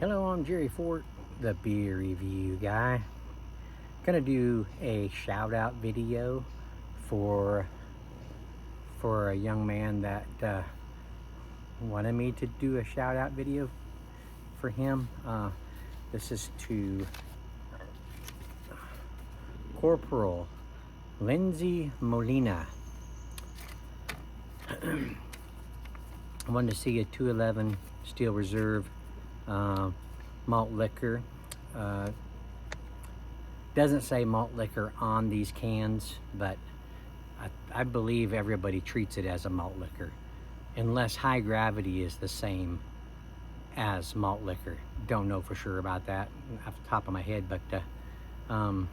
Hello, I'm Jerry Fort, the beer review guy. Gonna do a shout out video for a young man that wanted me to do a shout out video for him. This is to Corporal Linsey Molina. I wanted to see a 211 Steel Reserve malt liquor. Doesn't say malt liquor on these cans, but I believe everybody treats it as a malt liquor, unless high gravity is the same as malt liquor. Don't know for sure about that off the top of my head, but 8.1%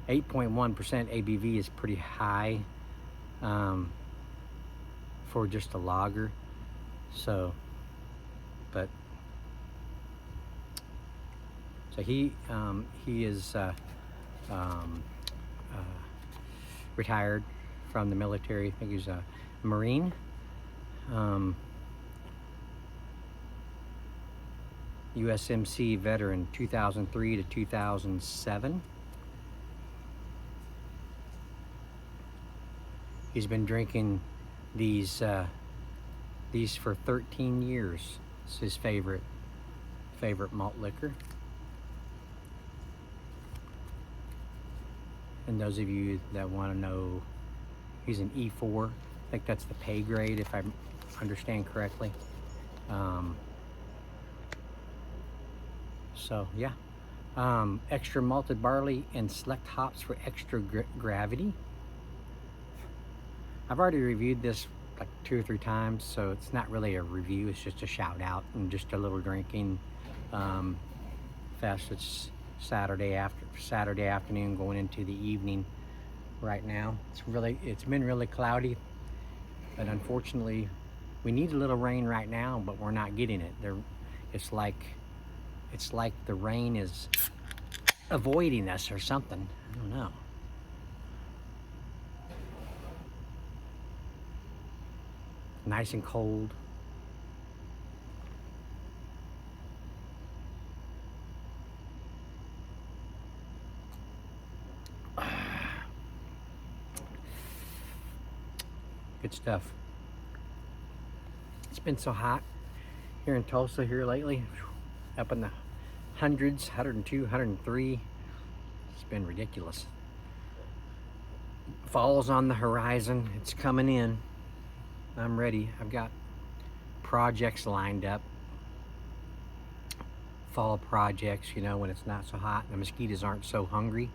ABV is pretty high for just a lager. So he is retired from the military. I think he's a Marine. USMC veteran, 2003 to 2007. He's been drinking these for 13 years. It's his favorite malt liquor. And those of you that want to know, he's an E4. I think that's the pay grade, if I understand correctly. So yeah, extra malted barley and select hops for extra gravity. I've already reviewed this like 2 or 3 times, so it's not really a review. It's just a shout out and just a little drinking fest. It's Saturday afternoon going into the evening right now. It's been really cloudy, but unfortunately we need a little rain right now, but we're not getting it. It's like the rain is avoiding us or something. I don't know. Nice and cold. Good stuff. It's been so hot here in Tulsa here lately, up in the hundreds, 102, 103. It's been ridiculous. Fall's on the horizon. It's coming in. I'm ready. I've got projects lined up. Fall projects, you know, when it's not so hot and the mosquitoes aren't so hungry.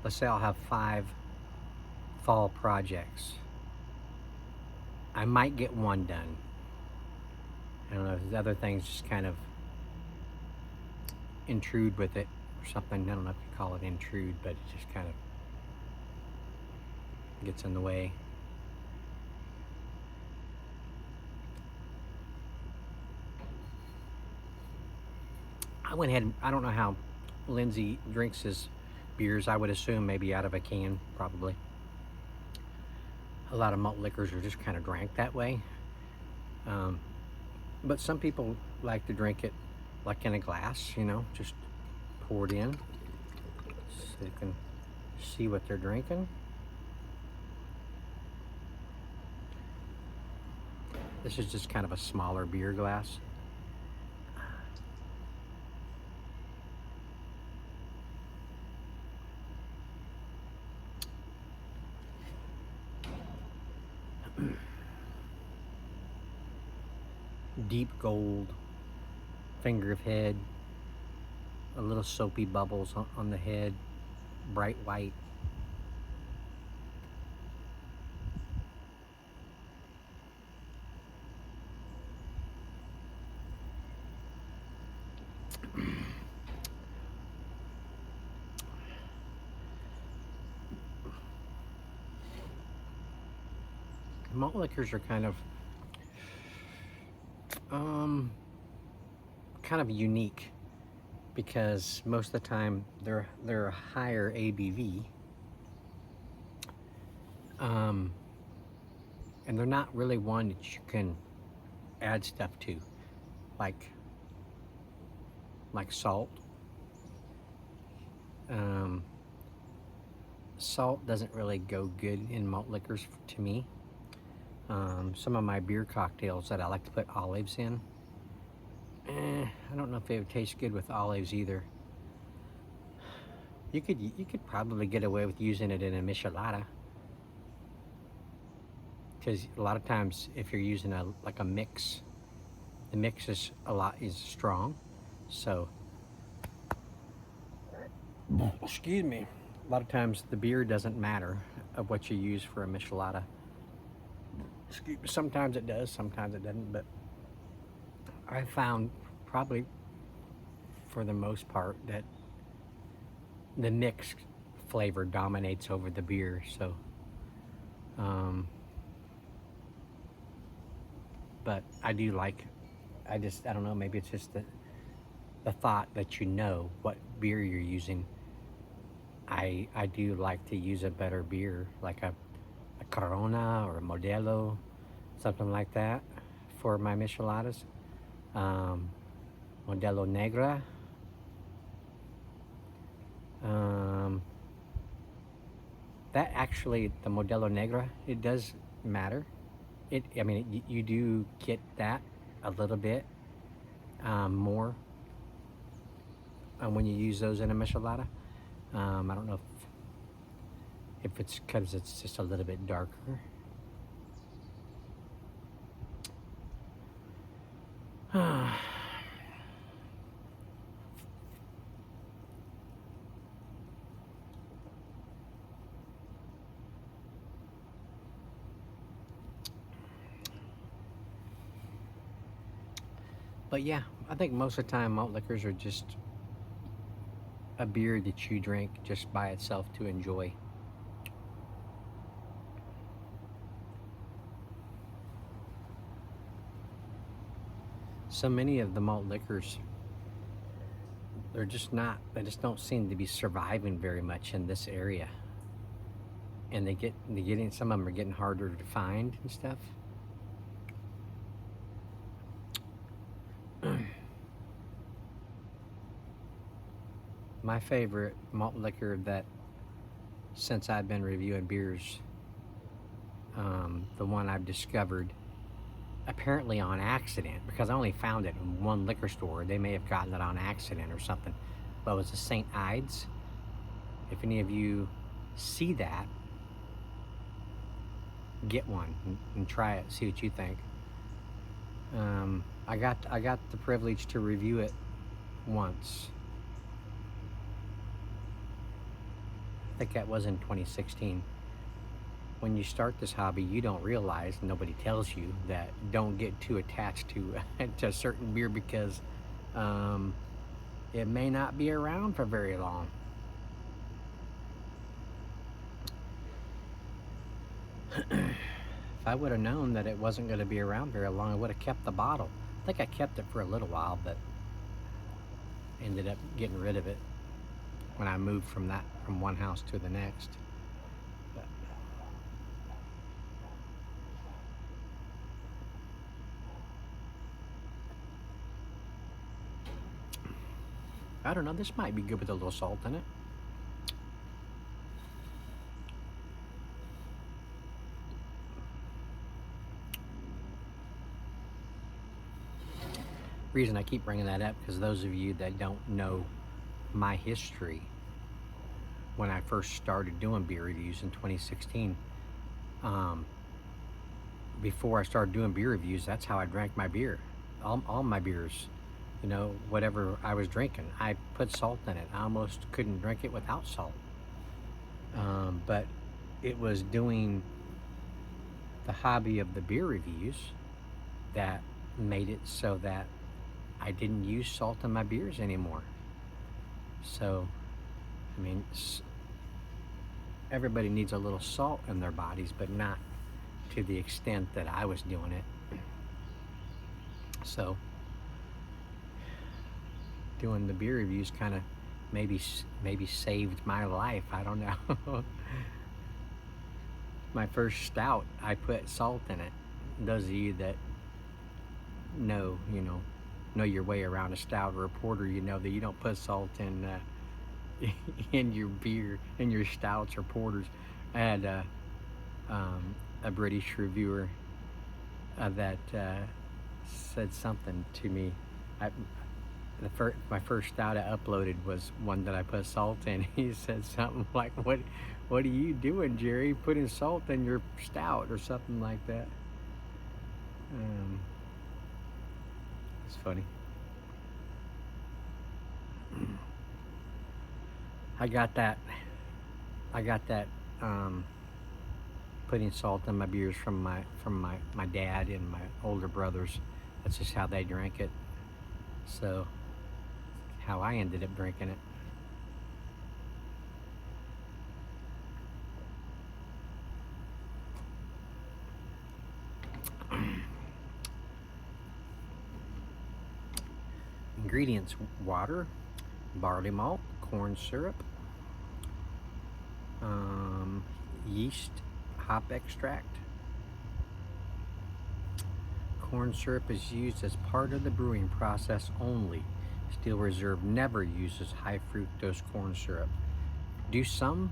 Let's say I'll have 5 fall projects. I might get 1 done. I don't know if the other things just kind of intrude with it or something. I don't know if you call it intrude, but it just kind of gets in the way. I went ahead and, I don't know how Linsey drinks his beers. I would assume maybe out of a can, probably. A lot of malt liquors are just kind of drank that way. But some people like to drink it like in a glass, you know, just pour it in so you can see what they're drinking. This is just kind of a smaller beer glass. Deep gold finger of head, a little soapy bubbles on the head, bright white. Malt liquors are kind of unique because most of the time they're a higher ABV, and they're not really one that you can add stuff to, like salt. Salt doesn't really go good in malt liquors to me. Some of my beer cocktails that I like to put olives in, I don't know if it would taste good with olives either. You could probably get away with using it in a michelada, because a lot of times if you're using a mix, the mix is strong. So excuse me. A lot of times the beer doesn't matter of what you use for a michelada. Sometimes it does, sometimes it doesn't, but I found probably for the most part that the mixed flavor dominates over the beer. So but I do like, I don't know, maybe it's just the thought that you know what beer you're using. I do like to use a better beer, like a Corona or a Modelo, something like that, for my micheladas. Modelo Negra. That actually, the Modelo Negra, it does matter. I mean, you do get that a little bit more when you use those in a michelada. I don't know if it's because it's just a little bit darker. But yeah, I think most of the time malt liquors are just a beer that you drink just by itself to enjoy. So many of the malt liquors, they just don't seem to be surviving very much in this area. And some of them are getting harder to find and stuff. My favorite malt liquor that, since I've been reviewing beers, the one I've discovered apparently on accident, because I only found it in one liquor store. They may have gotten it on accident or something, but it was the St. Ides. If any of you see that, get one and try it, see what you think. I got the privilege to review it once. I think that was in 2016. When you start this hobby, you don't realize, nobody tells you, that don't get too attached to a certain beer, because it may not be around for very long. If I would have known that it wasn't going to be around very long, I would have kept the bottle. I think I kept it for a little while, but ended up getting rid of it when I moved from one house to the next. But I don't know, this might be good with a little salt in it. Reason I keep bringing that up, because those of you that don't know my history, when I first started doing beer reviews in 2016, before I started doing beer reviews, that's how I drank my beer. All my beers, you know, whatever I was drinking, I put salt in it. I almost couldn't drink it without salt. But it was doing the hobby of the beer reviews that made it so that I didn't use salt in my beers anymore. So, I mean, everybody needs a little salt in their bodies, but not to the extent that I was doing it. So, doing the beer reviews kind of maybe saved my life. I don't know. My first stout, I put salt in it. Those of you that know your way around a stout or a porter, you know that you don't put salt in in your beer, in your stouts or porters. I had a British reviewer that said something to me. I, my first stout I uploaded was one that I put salt in. He said something like, "What are you doing, Jerry? Putting salt in your stout," or something like that. It's funny. I got that. I got that. Putting salt in my beers from my dad and my older brothers. That's just how they drank it. So how I ended up drinking it. Ingredients: water, barley malt, corn syrup, yeast, hop extract. Corn syrup is used as part of the brewing process only. Steel Reserve never uses high fructose corn syrup. Do some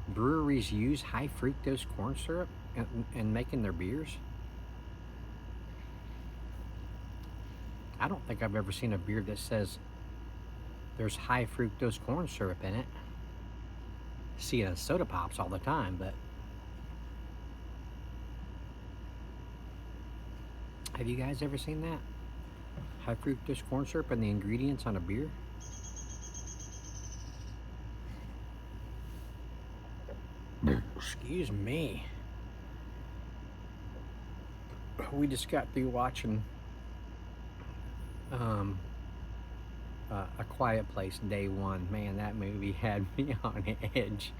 breweries use high fructose corn syrup in making their beers? I don't think I've ever seen a beer that says there's high fructose corn syrup in it. See it on soda pops all the time, but have you guys ever seen that? High fructose corn syrup and the ingredients on a beer? Excuse me. We just got through watching A Quiet Place Day One. Man, that movie had me on edge.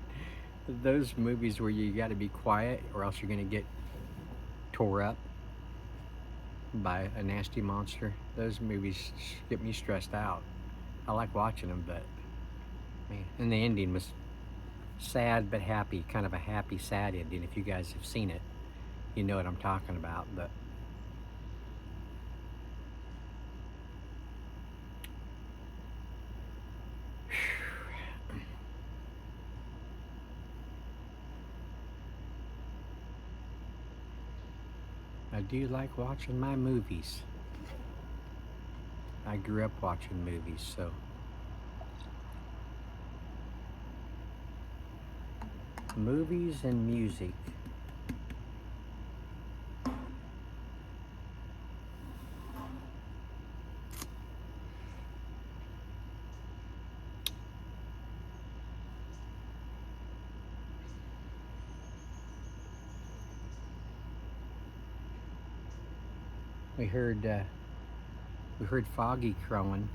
Those movies where you got to be quiet or else you're gonna get tore up by a nasty monster. Those movies get me stressed out. I like watching them, but man, and the ending was sad but happy, kind of a happy sad ending. If you guys have seen it, you know what I'm talking about. But I do like watching my movies. I grew up watching movies, so movies and music. We heard Foggy crowing.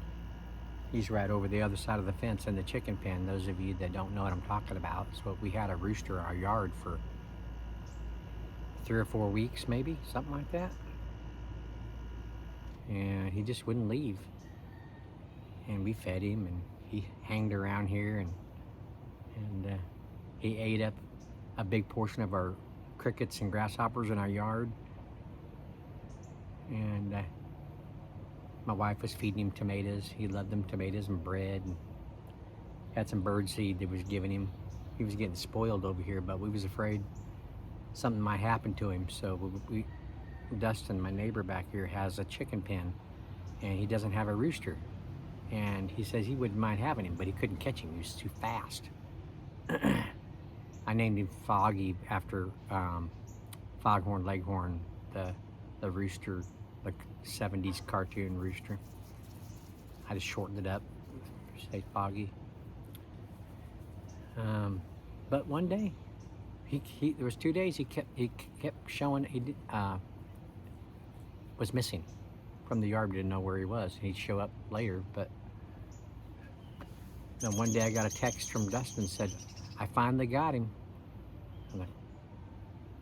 He's right over the other side of the fence in the chicken pen. Those of you that don't know what I'm talking about, so we had a rooster in our yard for 3 or 4 weeks, maybe, something like that. And he just wouldn't leave. And we fed him, and he hanged around here, and he ate up a big portion of our crickets and grasshoppers in our yard. And my wife was feeding him tomatoes. He loved them tomatoes and bread, and had some bird seed that was giving him. He was getting spoiled over here, but we was afraid something might happen to him. So Dustin, my neighbor back here, has a chicken pen, and he doesn't have a rooster. And he says he wouldn't mind having him, but he couldn't catch him. He was too fast. I named him Foggy after Foghorn Leghorn, the rooster, the 70s cartoon rooster. I just shortened it up, say Foggy. But one day, there was 2 days he kept showing he was missing from the yard. We didn't know where he was. He'd show up later, but then one day I got a text from Dustin, said, "I finally got him." I'm like,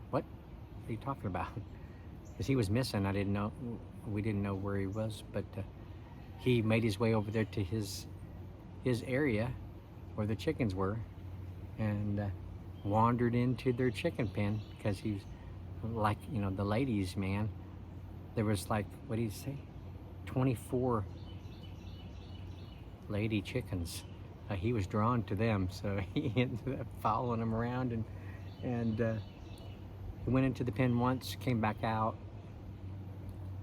"What are you talking about?" Because he was missing. We didn't know where he was, but he made his way over there to his area where the chickens were, and wandered into their chicken pen, because he's like, the ladies, man, there was like, what did he say? 24 lady chickens. He was drawn to them, so he ended up following them around, and he went into the pen once, came back out,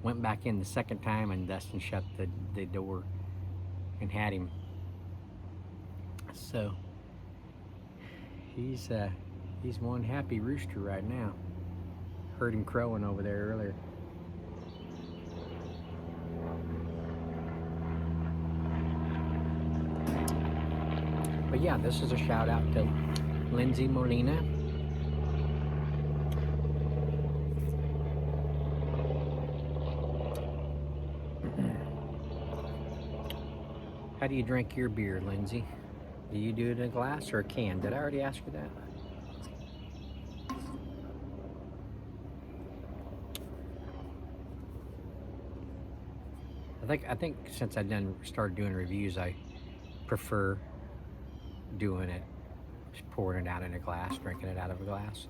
went back in the second time, and Dustin shut the door and had him. So he's one happy rooster right now. Heard him crowing over there earlier. But yeah, this is a shout out to Linsey Molina. How do you drink your beer, Linsey? Do you do it in a glass or a can? Did I already ask you that? I think since I started doing reviews, I prefer doing it, just pouring it out in a glass, drinking it out of a glass.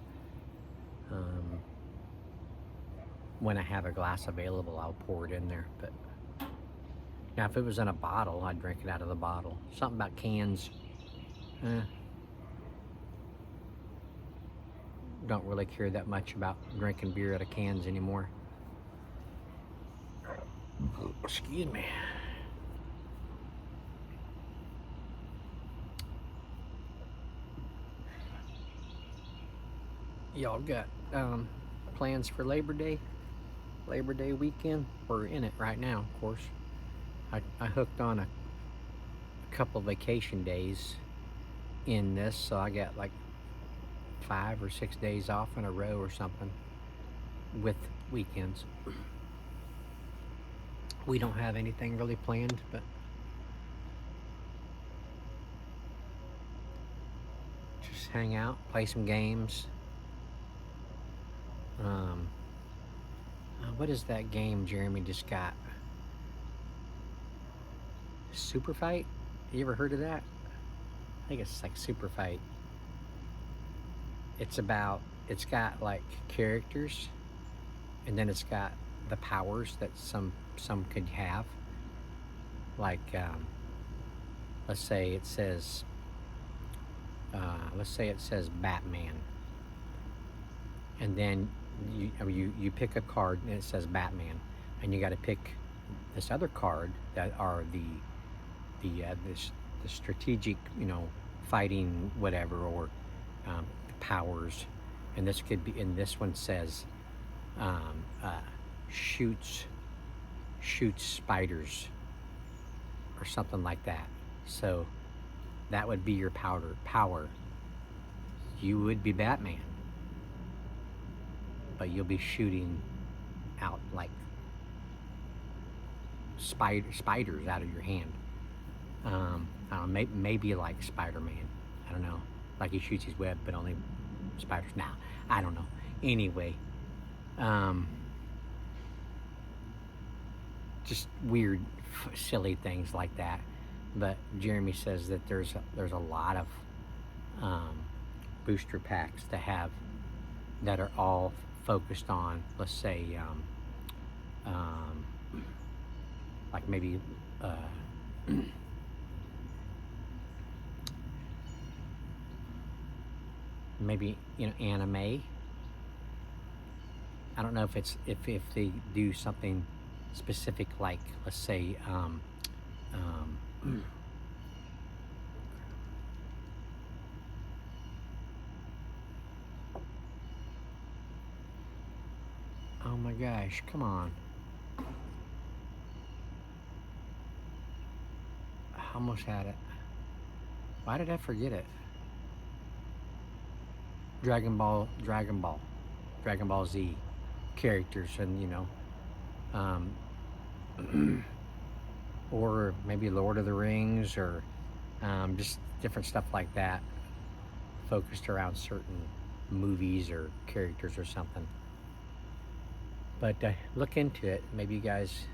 When I have a glass available, I'll pour it in there. But now, if it was in a bottle, I'd drink it out of the bottle. Something about cans. Don't really care that much about drinking beer out of cans anymore. Excuse me. Y'all got plans for Labor Day weekend? We're in it right now, of course. I hooked on a couple vacation days in this, so I got like 5 or 6 days off in a row or something with weekends. We don't have anything really planned, but just hang out, play some games. What is that game Jeremy just got? Super Fight? You ever heard of that? I think it's like Super Fight. It's got like characters, and then it's got the powers that some could have. Like, let's say it says Batman, and then you pick a card and it says Batman, and you got to pick this other card that are the strategic, fighting whatever, or powers. And this could be, and this one says shoots spiders or something like that. So that would be your power. You would be Batman, but you'll be shooting out like spiders out of your hand. I don't know, maybe like Spider-Man. I don't know, like he shoots his web, but only spiders. Now, I don't know. Anyway, just weird, silly things like that. But Jeremy says that there's a lot of booster packs that are all focused on, let's say, like maybe maybe anime. I don't know if they do something specific, like, let's say, oh my gosh, come on. I almost had it. Why did I forget it? Dragon Ball Z characters, and or maybe Lord of the Rings, or just different stuff like that, focused around certain movies or characters or something. But look into it. Maybe you guys.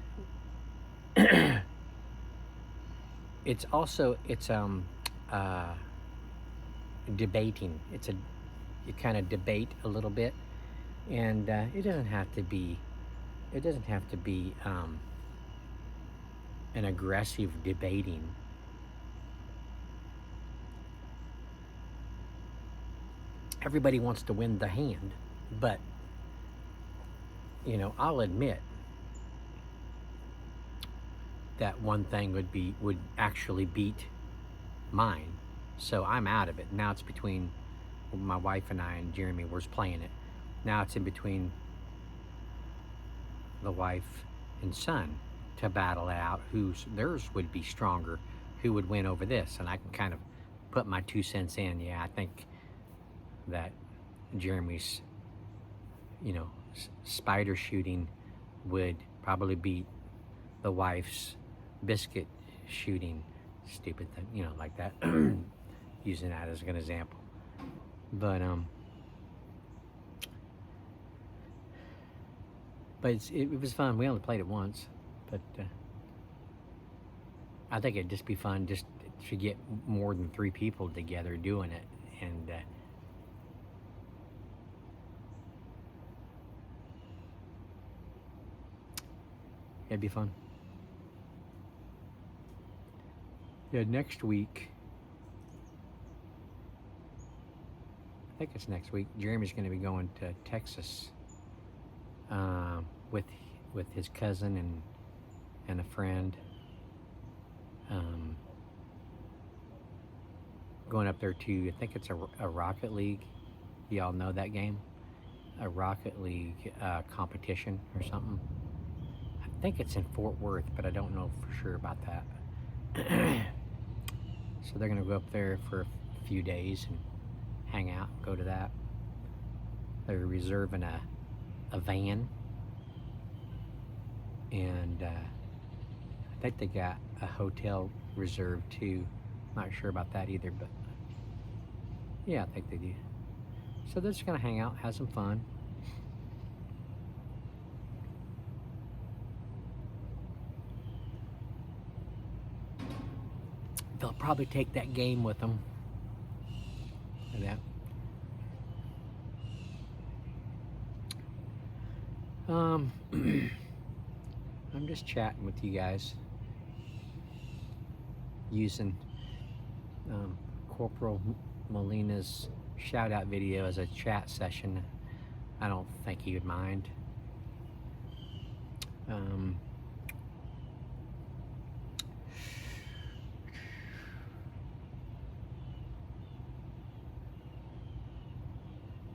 It's debating. You kind of debate a little bit, and it doesn't have to be it doesn't have to be an aggressive debating. Everybody wants to win the hand, but I'll admit that one thing would actually beat mine. So I'm out of it. Now it's between my wife and I, and Jeremy was playing it. Now it's in between the wife and son to battle out whose theirs would be stronger, who would win over this. And I can kind of put my 2 cents in. Yeah, I think that Jeremy's, spider shooting would probably beat the wife's biscuit shooting. Stupid thing, like that. Using that as an example. But it was fun. We only played it once, but I think it'd just be fun just to get more than 3 people together doing it, and it'd be fun. Yeah, next week, I think it's next week, Jeremy's going to be going to Texas with his cousin and a friend. Going up there to, I think it's a Rocket League. Y'all know that game? A Rocket League competition or something. I think it's in Fort Worth, but I don't know for sure about that. So they're going to go up there for a few days and hang out, go to that. They're reserving a van, and I think they got a hotel reserved too. Not sure about that either, but yeah, I think they do. So they're just gonna hang out, have some fun. They'll probably take that game with them. And that. I'm just chatting with you guys using Corporal Molina's Shoutout video as a chat session. I don't think he would mind.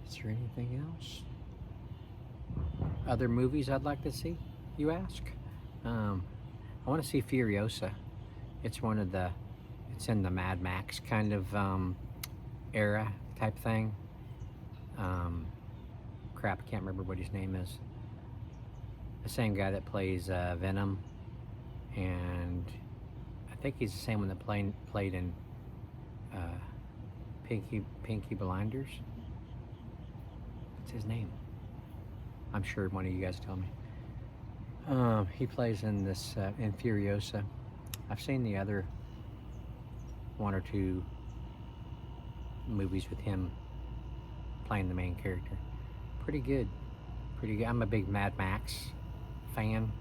Is there anything else? Other movies I'd like to see, you ask? I want to see Furiosa. It's it's in the Mad Max kind of era type thing. Crap, I can't remember what his name is. The same guy that plays Venom, and I think he's the same one that played in Pinky Blinders. What's his name? I'm sure one of you guys tell me. He plays in this in Furiosa. I've seen the other 1 or 2 movies with him playing the main character. Pretty good. Pretty good. I'm a big Mad Max fan.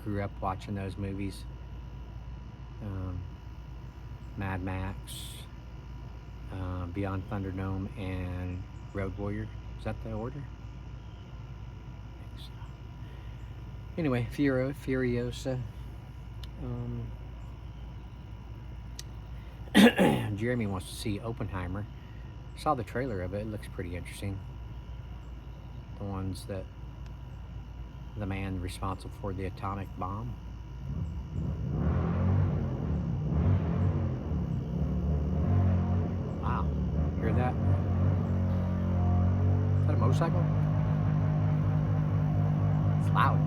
Grew up watching those movies. Mad Max, Beyond Thunderdome, and Road Warrior. Is that the order? I think so. Anyway, Furiosa. Jeremy wants to see Oppenheimer. Saw the trailer of it. It looks pretty interesting. The ones that the man responsible for the atomic bomb. Wow, hear that? Is that a motorcycle? It's loud.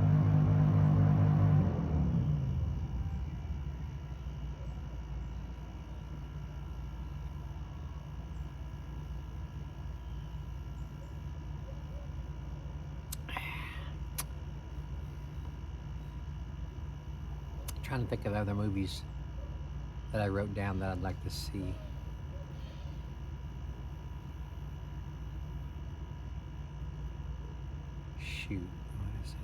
Trying to think of other movies that I wrote down that I'd like to see. shoot. What is it?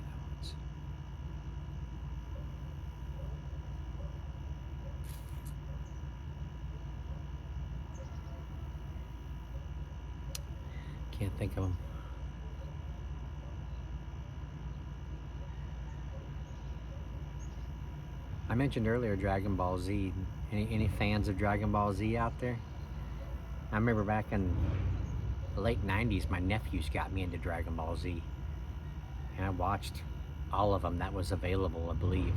Can't think of them. I mentioned earlier Dragon Ball Z. Any fans of Dragon Ball Z out there? I remember back in the late 90s, my nephews got me into Dragon Ball Z. And I watched all of them that was available, I believe.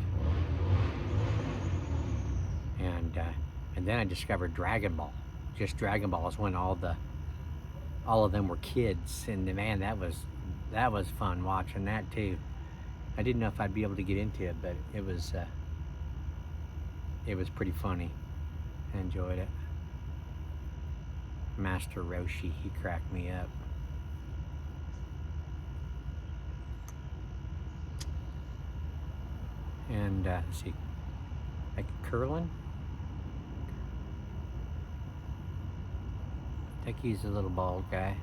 And then I discovered Dragon Ball. Just Dragon Ball is when all of them were kids, and man, that was fun watching that too. I didn't know if I'd be able to get into it, but it was pretty funny. I enjoyed it. Master Roshi, he cracked me up. And let's see, like Curlin. I think he's a little bald guy.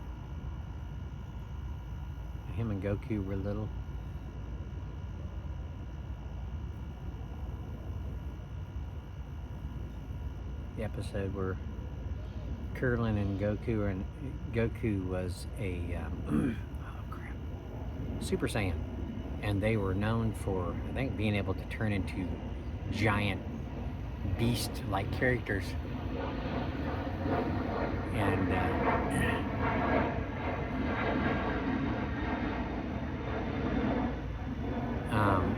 Him and Goku were little. The episode where Curlin and Goku was a oh crap, Super Saiyan, and they were known for, I think, being able to turn into giant beast-like characters. And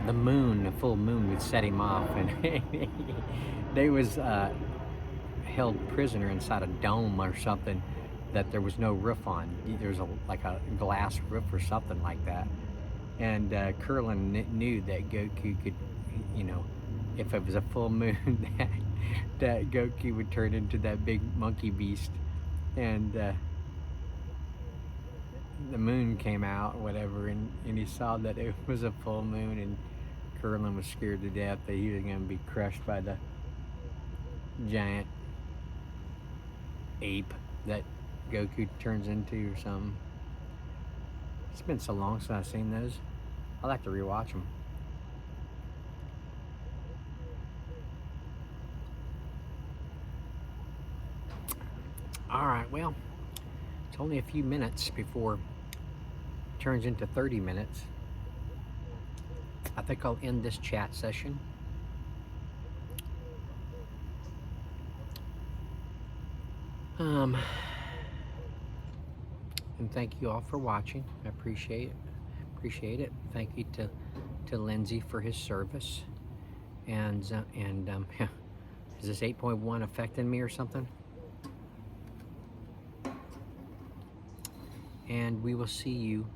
the moon, the full moon, would set him off, and they was held prisoner inside a dome or something that there was no roof on. There was like a glass roof or something like that. And Curlin knew that Goku could, you know, if it was a full moon, that Goku would turn into that big monkey beast. And the moon came out, whatever, and he saw that it was a full moon, and Curlin was scared to death that he was going to be crushed by the giant ape that Goku turns into or something. It's been so long since I've seen those. I'll have to rewatch them. Alright, well, it's only a few minutes before it turns into 30 minutes. I think I'll end this chat session. And thank you all for watching. I appreciate it. Thank you to Linsey for his service. And is this 8.1 affecting me or something? And we will see you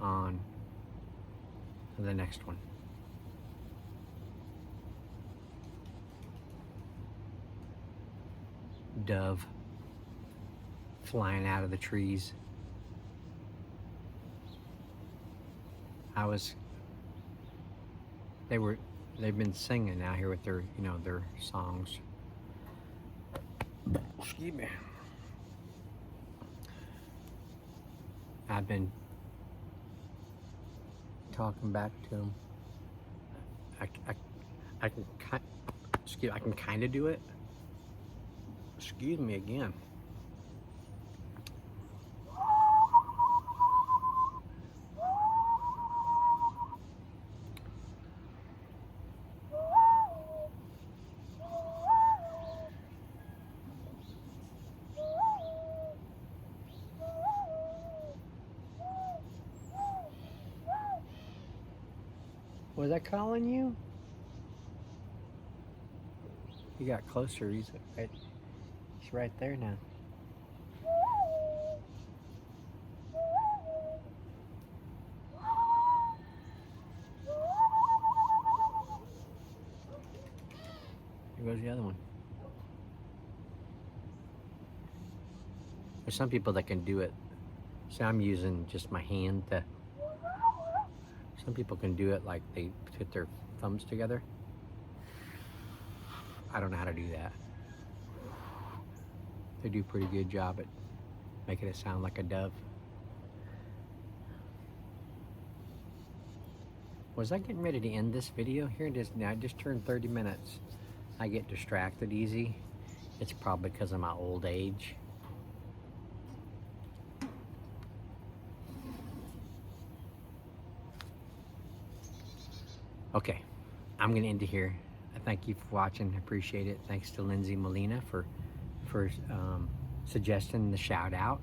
on the next one. Dove flying out of the trees. They've been singing out here with their, you know, their songs. Excuse me. I've been talking back to them. I can kind of do it. Excuse me again. Was I calling you? He got closer. He's right there now. Here goes the other one. There's some people that can do it. So I'm using just my hand to. Some people can do it like they put their thumbs together. I don't know how to do that. They do a pretty good job at making it sound like a dove. Was I getting ready to end this video? Here it is now. I just turned 30 minutes. I get distracted easy. It's probably because of my old age. Okay, I'm gonna end it here. I thank you for watching. I appreciate it. Thanks to Linsey Molina for suggesting the shout out.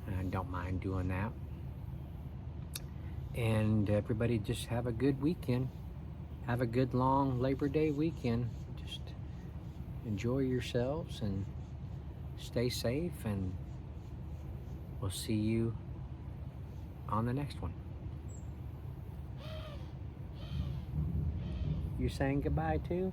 I don't mind doing that. And everybody just have a good weekend. Have a good long Labor Day weekend. Just enjoy yourselves and stay safe, and we'll see you on the next one. You saying goodbye too?